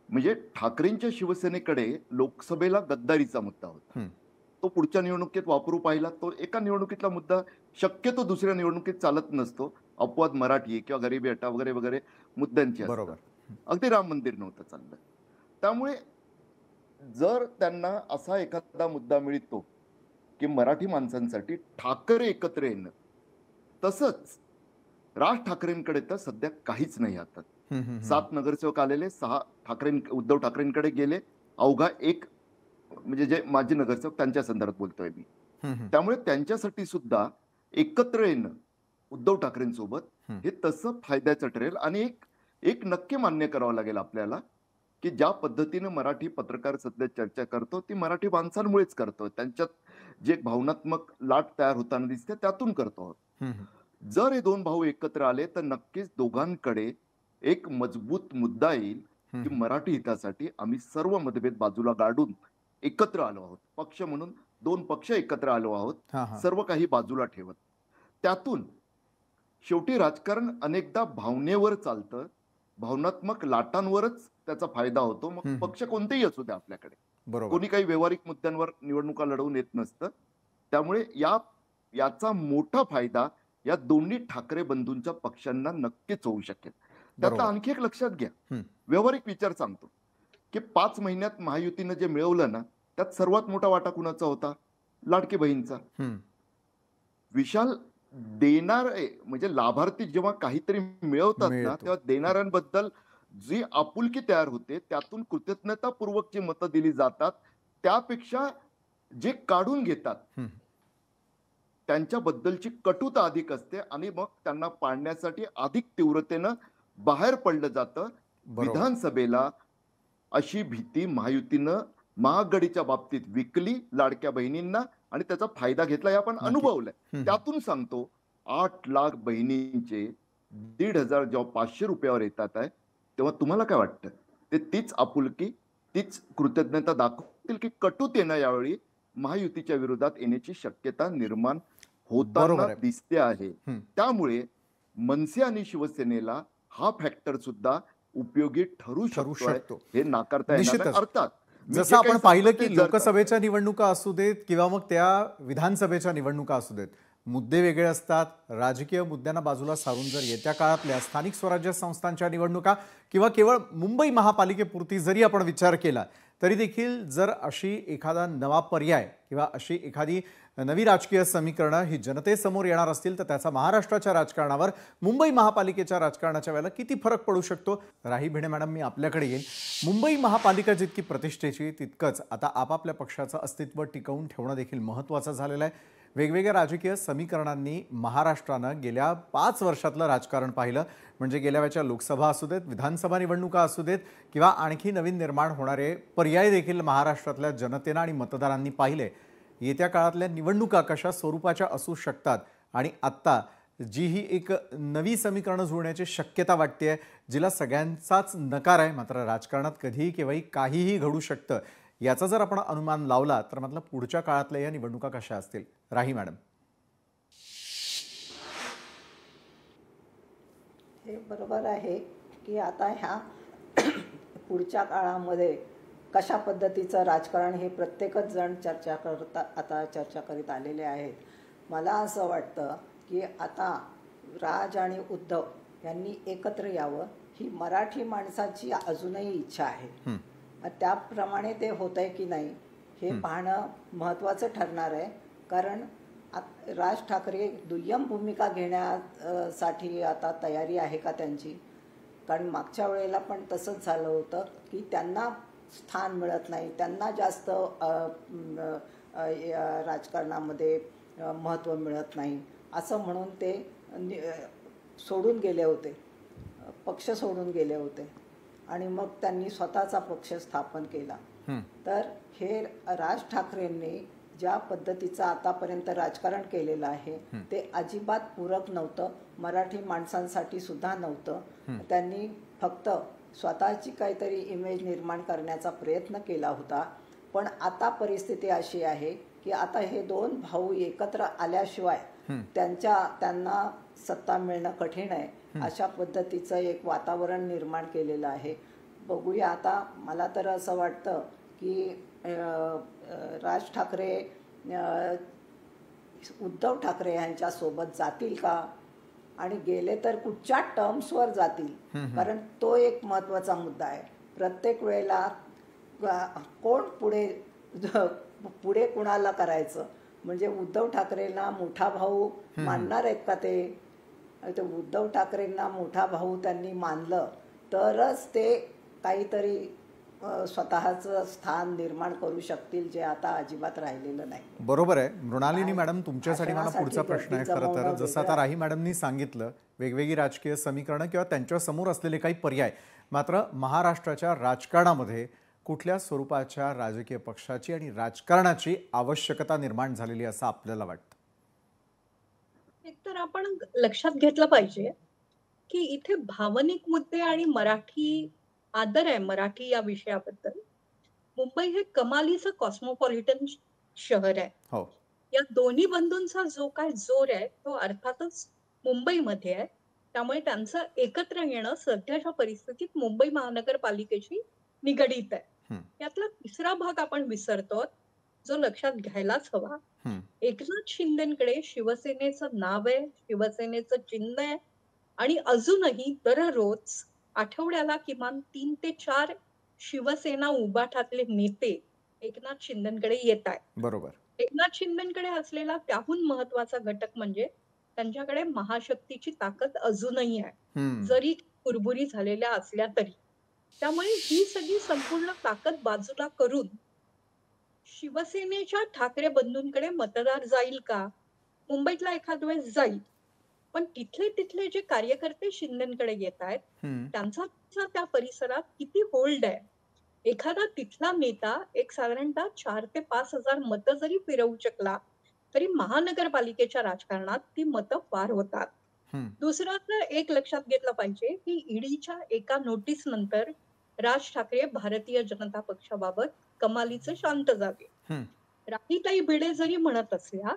म्हणजे ठाकरेंच्या शिवसेनेकडे लोकसभेला गद्दारीचा मुद्दा होता, तो पुढच्या निवडणुकीत वापरू पाहिला. तो एका निवडणुकीतला मुद्दा शक्यतो दुसऱ्या निवडणुकीत चालत नसतो. अपवाद मराठी किंवा गरिबी हटा वगैरे वगैरे मुद्द्यांची बरोबर. अगदी राम मंदिर नव्हतं चाललं. त्यामुळे जर त्यांना असा एखादा मुद्दा मिळतो की मराठी माणसांसाठी ठाकरे एकत्र येणं, तसंच राज ठाकरेंकडे तर सध्या काहीच नाही. आता 7 नगरसेवक आलेले, 6 उद्धव ठाकरेंकडे गेले, अवघा एक म्हणजे जे माजी नगरसेवक त्यांच्या संदर्भात बोलतोय मी. त्यामुळे त्यांच्यासाठी सुद्धा एकत्र येणं उद्धव ठाकरेंसोबत हे तसं फायद्याचं ठरेल. आणि एक नक्की मान्य करावं लागेल आपल्याला की ज्या पद्धतीने मराठी पत्रकार सध्या चर्चा करतो ती मराठी माणसांमुळेच करतो, त्यांच्यात जे भावनात्मक लाट तयार होताना दिसते त्यातून करतो. जर हे दोन भाऊ एकत्र आले तर नक्कीच दोघांकडे एक मजबूत मुद्दा येईल की मराठी हितासाठी आम्ही सर्व मतभेद बाजूला गाडून एकत्र आलो आहोत. पक्ष म्हणून 2 पक्ष एकत्र आलो आहोत, सर्व काही बाजूला ठेवत. त्यातून शेवटी राजकारण अनेकदा भावनेवर चालतं, भावनात्मक लाटांवरच त्याचा फायदा होतो. मग पक्ष कोणतेही असू द्या आपल्याकडे, कोणी काही व्यावहारिक मुद्द्यांवर निवडणुका लढवून येत नसतं. त्यामुळे याचा मोठा फायदा या दोन्ही ठाकरे बंधूंच्या पक्षांना नक्कीच होऊ शकेल. त्यातला आणखी एक लक्षात घ्या, व्यावहारिक विचार सांगतो की 5 महिन्यात महायुतीनं जे मिळवलं ना त्यात सर्वात मोठा वाटा कुणाचा होता? लाडकी बहीणचा. विशाल, देणारे म्हणजे लाभार्थी जेव्हा काहीतरी मिळवतात ना तेव्हा देणाऱ्यांबद्दल जी आपुलकी तयार होते, त्यातून कृतज्ञतापूर्वक जी मतं दिली जातात त्यापेक्षा जे काढून घेतात त्यांच्याबद्दलची कटुता अधिक असते आणि मग त्यांना पाडण्यासाठी अधिक तीव्रतेनं बाहेर पडलं जातं. विधानसभेला अशी भीती महायुतीनं महाआघाडीच्या बाबतीत विकली लाडक्या बहिणींना आणि त्याचा फायदा घेतला हे आपण अनुभवलंय. त्यातून सांगतो 8 लाख बहिणींचे 1,500 जेव्हा 500 रुपयावर येतात आहे, तेव्हा तुम्हाला काय वाटतं? ते तीच आपुलकी, तीच कृतज्ञता दाखवतील, की कटुतेनं यावेळी महायुतीच्या विरोधात येण्याची शक्यता निर्माण होताना बरोबर आहे. दिसते आहे. हं. त्यामुळे मनसे आणि शिवसेनेला हा फॅक्टर सुद्धा उपयोगी ठरू ठरू शकतो आहे, शकतो. हे नाकारता येणार नाही. निश्चितच. अर्थात मी जे जसं आपण काही पाहिलं सांगतो ते की जर लोकसभेच्या निवडणुका असू देत किंवा मग त्या विधानसभेच्या निवडणुका असू देत, मुद्दे वेगळे असतात. राजकीय मुद्द्यांना बाजूला सारून जर येत्या काळातल्या स्थानिक स्वराज्य संस्थांच्या निवडणुका किंवा केवळ मुंबई महापालिकेपुरती जरी आपण विचार केला तरी देखील जर अशी एखादा नवा पर्याय किंवा अशी एखादी नवी राजकीय समीकरणं ही जनतेसमोर येणार असतील तर त्याचा महाराष्ट्राच्या राजकारणावर, मुंबई महापालिकेच्या राजकारणाच्या वेळेला किती फरक पडू शकतो? राही भिडे मॅडम, मी आपल्याकडे येईल. मुंबई महापालिका जितकी प्रतिष्ठेची तितकंच आता आपापल्या पक्षाचं अस्तित्व टिकवून ठेवणं देखील महत्त्वाचं झालेलं आहे. वेगवेगळ्या राजकीय समीकरणांनी महाराष्ट्रानं गेल्या 5 वर्षातलं राजकारण पाहिलं. म्हणजे गेल्या वेळच्या लोकसभा असू देत, विधानसभा निवडणुका असू देत किंवा आणखी नवीन निर्माण होणारे पर्याय देखील महाराष्ट्रातल्या जनतेनं आणि मतदारांनी पाहिले. येत्या काळातल्या निवडणुका कशा स्वरूपाच्या असू शकतात आणि आत्ता जी ही एक नवी समीकरणं जुळण्याची शक्यता वाटते, जिला सगळ्यांचाच नकार आहे, मात्र राजकारणात कधीही केव्हाही काहीही घडू शकतं, याचा जर आपण अनुमान लावला तर म्हटलं पुढच्या काळातल्या या निवडणुका कशा असतील? राही मॅडम. हे बरोबर आहे की आता ह्या पुढच्या काळामध्ये कशा पद्धतीचं राजकारण हे प्रत्येकच जण चर्चा करीत आलेले आहेत. मला असं वाटतं की आता राज आणि उद्धव यांनी एकत्र यावं ही मराठी माणसाची अजूनही इच्छा आहे. त्याप्रमाणे ते होतंय की नाही हे पाहणं महत्त्वाचं ठरणार आहे. कारण राज ठाकरे दुय्यम भूमिका घेण्यासाठी आता तयारी आहे का त्यांची? कारण मागच्या वेळेला पण तसंच झालं होतं की त्यांना स्थान मिळत नाही, त्यांना जास्त राजकारणामध्ये महत्त्व मिळत नाही असं म्हणून ते सोडून गेले होते, पक्ष सोडून गेले होते आणि मग त्यांनी स्वतःचा पक्ष स्थापन केला. तर हे राज ठाकरेंनी ज्या पद्धतीचं आतापर्यंत राजकारण केलेलं आहे ते अजिबात पूरक नव्हतं, मराठी माणसांसाठी सुद्धा नव्हतं. त्यांनी फक्त स्वतःची काहीतरी इमेज निर्माण करण्याचा प्रयत्न केला होता. पण आता परिस्थिती अशी आहे की आता हे दोन भाऊ एकत्र आल्याशिवाय त्यांना सत्ता मिळणं कठीण आहे. अशा पद्धतीचं एक वातावरण निर्माण केलेलं आहे. बघूया आता. मला तर असं वाटतं की राज ठाकरे उद्धव ठाकरे यांच्यासोबत जातील का आणि गेले तर कुठच्या टर्म्सवर जातील? कारण तो एक महत्त्वाचा मुद्दा आहे. प्रत्येक वेळेला कोण पुढे कुणाला करायचं? म्हणजे उद्धव ठाकरेंना मोठा भाऊ मानणार आहेत का ते? उद्धव ठाकरेंना मोठा भाऊ त्यांनी मानलं तरच ते काहीतरी स्वतःचं स्थान निर्माण करू शकतील, जे आता अजिबात राहिलेलं नाही. बरोबर आहे. मृणालिनी मॅडम, तुमच्यासाठी मला पुढचा प्रश्न आहे. खरं तर जसं आता राही मॅडमनी सांगितलं, वेगवेगळी राजकीय समीकरणं किंवा त्यांच्या समोर असलेले काही पर्याय, मात्र महाराष्ट्राच्या राजकारणामध्ये कुठल्या स्वरूपाच्या राजकीय पक्षाची आणि राजकारणाची आवश्यकता निर्माण झालेली असं आपल्याला वाटतं? एकतर आपण लक्षात घेतलं पाहिजे की इथे भावनिक मुद्दे आणि मराठी आदर आहे मराठी या विषयाबद्दल. मुंबई हे कमालीचं कॉस्मोपॉलिटन शहर आहे. हो. या दोन्ही बंधूंचा जो काय जोर आहे तो अर्थातच मुंबईमध्ये आहे. त्यामुळे त्यांचं एकत्र येणं सध्याच्या परिस्थितीत मुंबई महानगरपालिकेशी निगडीत आहे. यातला तिसरा भाग आपण विसरतो, जो लक्षात घ्यायलाच हवा. एकनाथ शिंदेकडे शिवसेनेचं नाव आहे, शिवसेनेचं चिन्ह आहे आणि अजूनही दररोज आठवड्याला किमान 3 ते 4 शिवसेना उभाठातले नेते एकनाथ शिंदेकडे येत आहेत. बरोबर. एकनाथ शिंदेकडे असलेला त्याहून महत्वाचा घटक म्हणजे त्यांच्याकडे महाशक्तीची ताकद अजूनही आहे, जरी कुरबुरी झालेल्या असल्या तरी. त्यामुळे ही सगळी संपूर्ण ताकद बाजूला करून शिवसेनेच्या ठाकरे बंधूंकडे मतदार जाईल का? मुंबईतला एखाद वेळेस जाईल, पण तिथले जे कार्यकर्ते शिंदेकडे येत आहेत त्यांचा त्या परिसरात किती होल्ड आहे? एखादा तिथला नेता एक साधारणतः 4 ते 5 हजार मतं जरी फिरवू शकला तरी महानगरपालिकेच्या राजकारणात ती मतं फार होतात. दुसरं तर एक लक्षात घेतलं पाहिजे की ईडीच्या एका नोटीस नंतर राज ठाकरे भारतीय जनता पक्षाबाबत कमालीचे शांत झाले. राहीताई भिडे जरी म्हणत असल्या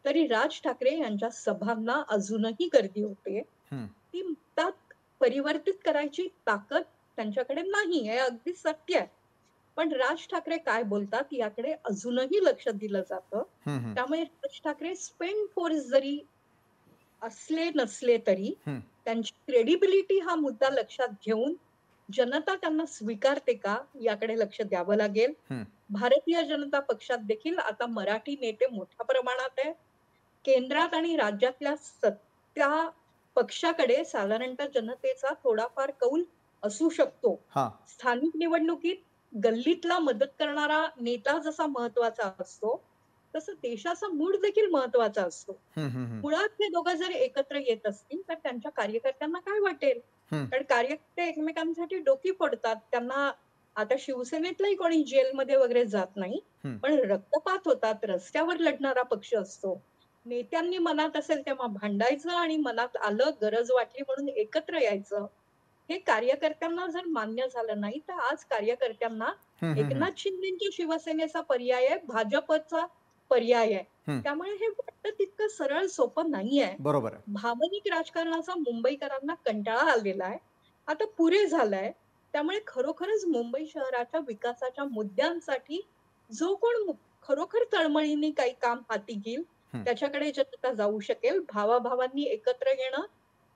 तरी राज ठाकरे यांच्या सभांना अजूनही गर्दी होते. ती मतात परिवर्तित करायची ताकद त्यांच्याकडे नाही हे अगदी सत्य आहे. पण राज ठाकरे काय बोलतात याकडे अजूनही लक्ष दिलं जातं. त्यामुळे राज ठाकरे स्पेंड फोर्स जरी असले नसले तरी त्यांची क्रेडिबिलिटी हा मुद्दा लक्षात घेऊन जनता त्यांना स्वीकारते का याकडे लक्ष द्यावं लागेल. भारतीय जनता पक्षात देखील आता मराठी नेते मोठ्या प्रमाणात आहे. केंद्रात आणि राज्यातल्या सत्ता पक्षाकडे साधारणतः जनतेचा थोडाफार कौल असू शकतो. स्थानिक निवडणुकीत गल्लीतला मदत करणारा नेता जसा महत्वाचा असतो तसं देशाचा मूड देखील महत्वाचा असतो. मुळात हे दोघं जर एकत्र येत असतील तर त्यांच्या कार्यकर्त्यांना काय वाटेल, कारण कार्यकर्ते एकमेकांसाठी डोकी फोडतात. त्यांना आता शिवसेनेतलाही कोणी जेलमध्ये वगैरे जात नाही, पण रक्तपात होतात, रस्त्यावर लढणारा पक्ष असतो. नेत्यांनी मनात असेल तेव्हा भांडायचं आणि मनात आलं गरज वाटली म्हणून एकत्र यायचं. हे कार्यकर्त्यांना जर मान्य झालं नाही तर आज कार्यकर्त्यांना एकनाथ शिंदेच्या शिवसेनेचा पर्याय आहे, भाजपचा पर्याय आहे. त्यामुळे हे वाटतं तितकं सरळ सोपं नाहीये. बरोबर. भावनिक राजकारणाचा मुंबईकरांना कंटाळा आलेला आहे, आता पुरे झालाय. त्यामुळे खरोखरच मुंबई शहराच्या विकासाच्या मुद्द्यांसाठी जो कोण खरोखर तळमळीने काही काम हाती घेईल त्याच्याकडे जनता जाऊ शकेल. भावाभावांनी एकत्र येणं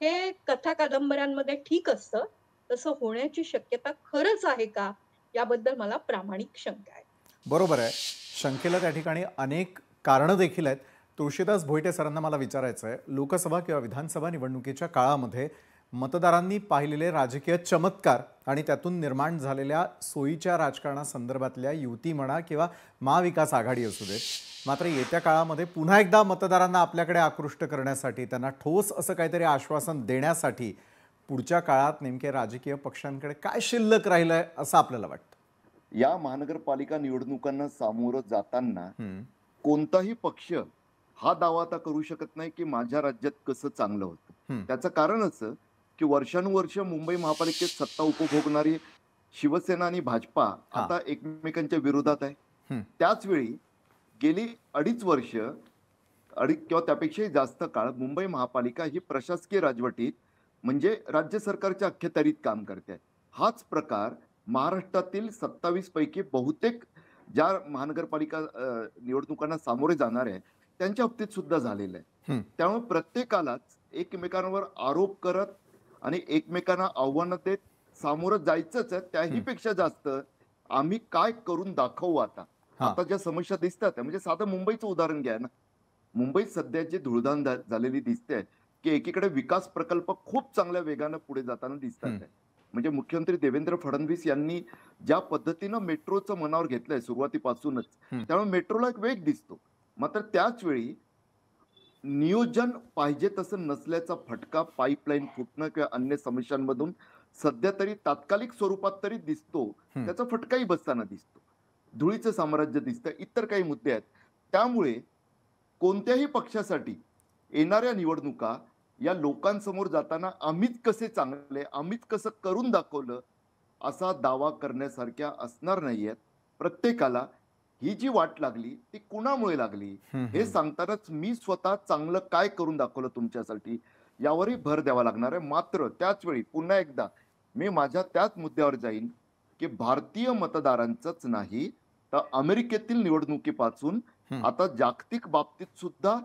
हे कथा कादंबऱ्यांमध्ये ठीक असतं, तसं होण्याची शक्यता खरंच आहे का याबद्दल मला प्रामाणिक शंका आहे. बरोबर आहे. शंकेला त्या ठिकाणी अनेक कारणं देखील आहेत. तुळशीदास भोईटे सरांना मला विचारायचं आहे, लोकसभा किंवा विधानसभा निवडणुकीच्या काळामध्ये मतदारांनी पाहिलेले राजकीय चमत्कार आणि त्यातून निर्माण झालेल्या सोयीच्या राजकारणासंदर्भातल्या युती म्हणा किंवा महाविकास आघाडी असू देत, मात्र येत्या काळामध्ये पुन्हा एकदा मतदारांना आपल्याकडे आकृष्ट करण्यासाठी, त्यांना ठोस असं काहीतरी आश्वासन देण्यासाठी पुढच्या काळात नेमके राजकीय पक्षांकडे काय शिल्लक राहिलंय असं आपल्याला वाटतं? या महानगरपालिका निवडणुकांना सामोरं जाताना कोणताही पक्ष हा दावा आता करू शकत नाही की माझ्या राज्यात कसं चांगलं होतं. त्याचं कारण असं की वर्षानुवर्ष मुंबई महापालिकेत सत्ता उपभोगणारी शिवसेना आणि भाजपा आता एकमेकांच्या विरोधात आहे. त्याच वेळी गेली 2.5 वर्ष किंवा त्यापेक्षाही जास्त काळ मुंबई महापालिका ही प्रशासकीय राजवटीत म्हणजे राज्य सरकारच्या अखत्यारीत काम करते. हाच प्रकार महाराष्ट्रातील 27 पैकी बहुतेक ज्या महानगरपालिका निवडणुकांना सामोरे जाणार आहे त्यांच्या बाबतीत सुद्धा झालेलं आहे. त्यामुळे प्रत्येकालाच एकमेकांवर आरोप करत आणि एकमेकांना आव्हानं देत सामोरं जायचंच आहे. त्याहीपेक्षा जास्त आम्ही काय करून दाखवू आता ज्या समस्या दिसतात म्हणजे साधं मुंबईचं उदाहरण घ्या ना. मुंबईत सध्या जी धुळधाण झालेली दिसते की एकीकडे विकास प्रकल्प खूप चांगल्या वेगानं पुढे जाताना दिसतात. म्हणजे मुख्यमंत्री देवेंद्र फडणवीस यांनी ज्या पद्धतीनं मेट्रोचं मनावर घेतलंय सुरुवातीपासूनच, त्यामुळे मेट्रोला एक वेग दिसतो. मात्र त्याच वेळी नियोजन पाहिजे तसं नसल्याचा फटका पाईपलाईन फुटणं किंवा अन्य समस्यांमधून सध्या तरी तात्कालिक स्वरूपात तरी दिसतो. त्याचा फटकाही बसताना दिसतो. धुळीचं साम्राज्य दिसतं, इतर काही मुद्दे आहेत. त्यामुळे कोणत्याही पक्षासाठी येणाऱ्या निवडणुका या लोकांसमोर जाताना आम्हीच कसे चांगले, आम्हीच कसं करून दाखवलं असा दावा करण्यासारख्या असणार नाहीयेत. प्रत्येकाला ही जी वाट लागली ती कुणामुळे लागली हे सांगतानाच मी स्वतः चांगलं काय करून दाखवलं तुमच्यासाठी यावरही भर द्यावा लागणार आहे. मात्र त्याच वेळी पुन्हा एकदा मी माझ्या त्याच मुद्द्यावर जाईन की भारतीय मतदारांचंच नाही तर अमेरिकेतील निवडणुकीपासून आता जागतिक बाबतीत सुद्धा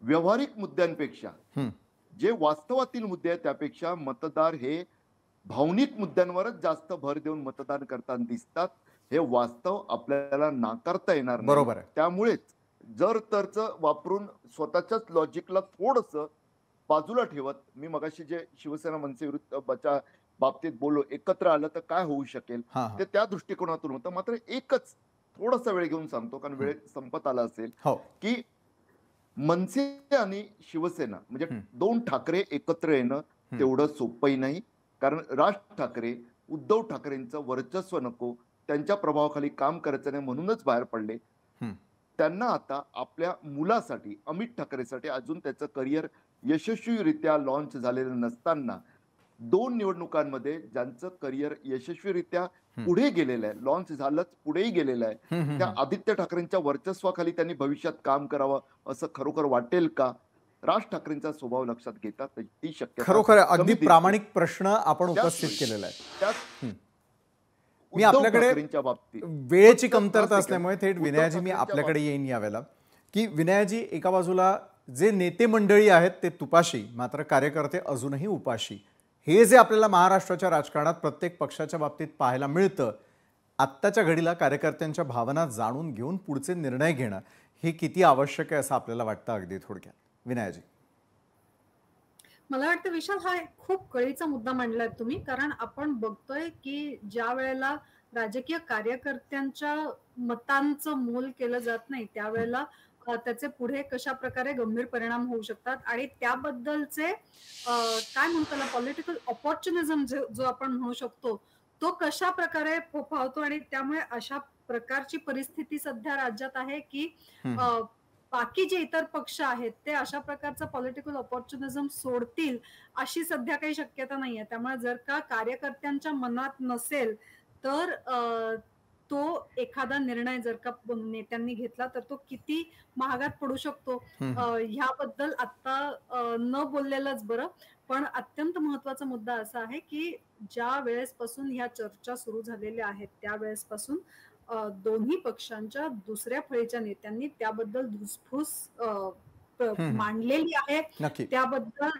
व्यावहारिक मुद्द्यांपेक्षा जे वास्तवातील मुद्दे आहेत त्यापेक्षा मतदार हे भावनिक मुद्द्यांवरच जास्त भर देऊन मतदान करताना दिसतात. हे वास्तव आपल्याला नाकारता येणार नाही. बरोबर आहे. त्यामुळेच जर तरच वापरून स्वतःच्याच लॉजिकला थोडंसं बाजूला ठेवत मी मगाशी जे शिवसेना मनसे विरुद्धच्या बाबतीत बोललो एकत्र आलं तर काय होऊ शकेल ते त्या दृष्टिकोनातून होतं. मात्र एकच थोडासा वेळ घेऊन सांगतो कारण वेळ संपत आला असेल की मनसे आणि शिवसेना म्हणजे 2 ठाकरे एकत्र येणं तेवढं सोपंही नाही. कारण राज ठाकरे उद्धव ठाकरेंचं वर्चस्व नको, त्यांच्या प्रभावाखाली काम करायचं नाही म्हणूनच बाहेर पडले. त्यांना आता आपल्या मुलासाठी अमित ठाकरेसाठी अजून त्याचं करिअर यशस्वीरित्या लॉन्च झालेलं नसताना 2 निवडणुकांमध्ये ज्यांचं करिअर यशस्वीरित्या पुढे गेलेलं आहे, लॉन्च झालंच पुढेही गेलेलं आहे, त्या आदित्य ठाकरेंच्या वर्चस्वाखाली त्यांनी भविष्यात काम करावं असं खरोखर वाटेल का? राज ठाकरेंचा स्वभाव लक्षात घेता ती शक्यता खरोखर अगदी कमी दिसते. प्रामाणिक प्रश्न आपण उपस्थित त्याच केलेला आहे. त्याच मी उद्धव आपल्याकडे ठाकरेंच्या बाबतीत वेळेची फक्त कमतरता एक असल्यामुळे थेट उद्धव विनयाजी मी ठाकरेंच्या आपल्याकडे येईन यावेळेला की विनयाजी, एका बाजूला जे नेते मंडळी आहेत ते तुपाशी, मात्र कार्यकर्ते अजूनही उपाशी. हे जे आपल्याला महाराष्ट्राच्या राजकारणात प्रत्येक पक्षाच्या बाबतीत पाहायला मिळतं, आत्ताच्या घडीला कार्यकर्त्यांच्या भावना जाणून घेऊन पुढचे निर्णय घेणं हे किती आवश्यक आहे असं आपल्याला वाटतं? अगदी थोडक्यात विनयाजी. मला वाटतं विशाल, हा एक खूप कळीचा मुद्दा मांडलाय तुम्ही. कारण आपण बघतोय की ज्या वेळेला राजकीय कार्यकर्त्यांच्या मतांचं मोल केलं जात नाही त्यावेळेला त्याचे पुढे कशा प्रकारे गंभीर परिणाम होऊ शकतात आणि त्याबद्दलचे काय म्हणतो त्याला पॉलिटिकल ऑपॉर्च्युनिझम जो आपण म्हणू शकतो तो कशा प्रकारे फोफावतो. आणि त्यामुळे अशा प्रकारची परिस्थिती सध्या राज्यात आहे की बाकी जे इतर पक्ष आहेत ते अशा प्रकारचं पॉलिटिकल ऑपॉर्च्युनिझम सोडतील अशी सध्या काही शक्यता नाहीये. त्यामुळे जर का कार्यकर्त्यांच्या मनात नसेल तर तो एखादा निर्णय जर का नेत्यांनी घेतला तर तो किती महागात पडू शकतो ह्याबद्दल आता न बोललेलंच बरं. पण अत्यंत महत्वाचा मुद्दा असा आहे की ज्या वेळेसपासून ह्या चर्चा सुरू झालेल्या आहेत त्यावेळेसपासून दोन्ही पक्षांच्या दुसऱ्या फळीच्या नेत्यांनी त्याबद्दल धुसफूस मांडलेली आहे. त्याबद्दल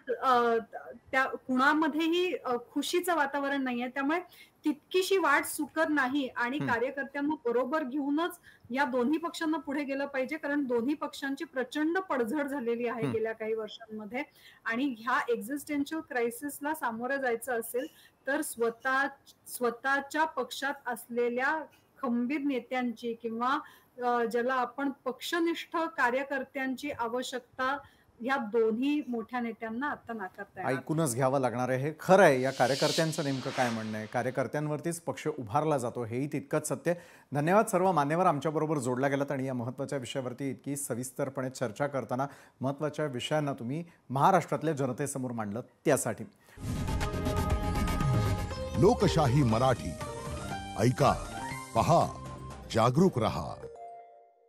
त्या कुणामध्येही खुशीचं वातावरण नाहीये. त्यामुळे तितकीशी वाट सुकर नाही आणि कार्यकर्त्यांना बरोबर घेऊनच या दोन्ही पक्षांना पुढे गेलं पाहिजे. कारण दोन्ही पक्षांची प्रचंड पडझड झालेली आहे गेल्या काही वर्षांमध्ये आणि ह्या एक्झिस्टेन्शियल क्रायसिसला सामोरं जायचं असेल तर स्वतःच्या पक्षात असलेल्या खंबीर नेत्यांची किंवा ज्याला आपण पक्षनिष्ठ कार्यकर्त्यांची आवश्यकता या दोन्ही मोठ्या नेत्यांना आता नाकारता ऐकूनच घ्यावं लागणार आहे. हे खरं आहे. या कार्यकर्त्यांचं नेमकं काय म्हणणं आहे? कार्यकर्त्यांवरतीच पक्ष उभारला जातो हेही तितकंच सत्य. धन्यवाद सर्व मान्यवर आमच्याबरोबर जोडला गेलात आणि या महत्त्वाच्या विषयावरती इतकी सविस्तरपणे चर्चा करताना महत्त्वाच्या विषयांना तुम्ही महाराष्ट्रातल्या जनतेसमोर मांडलं त्यासाठी. लोकशाही मराठी ऐका, पहा, जागरूक रहा.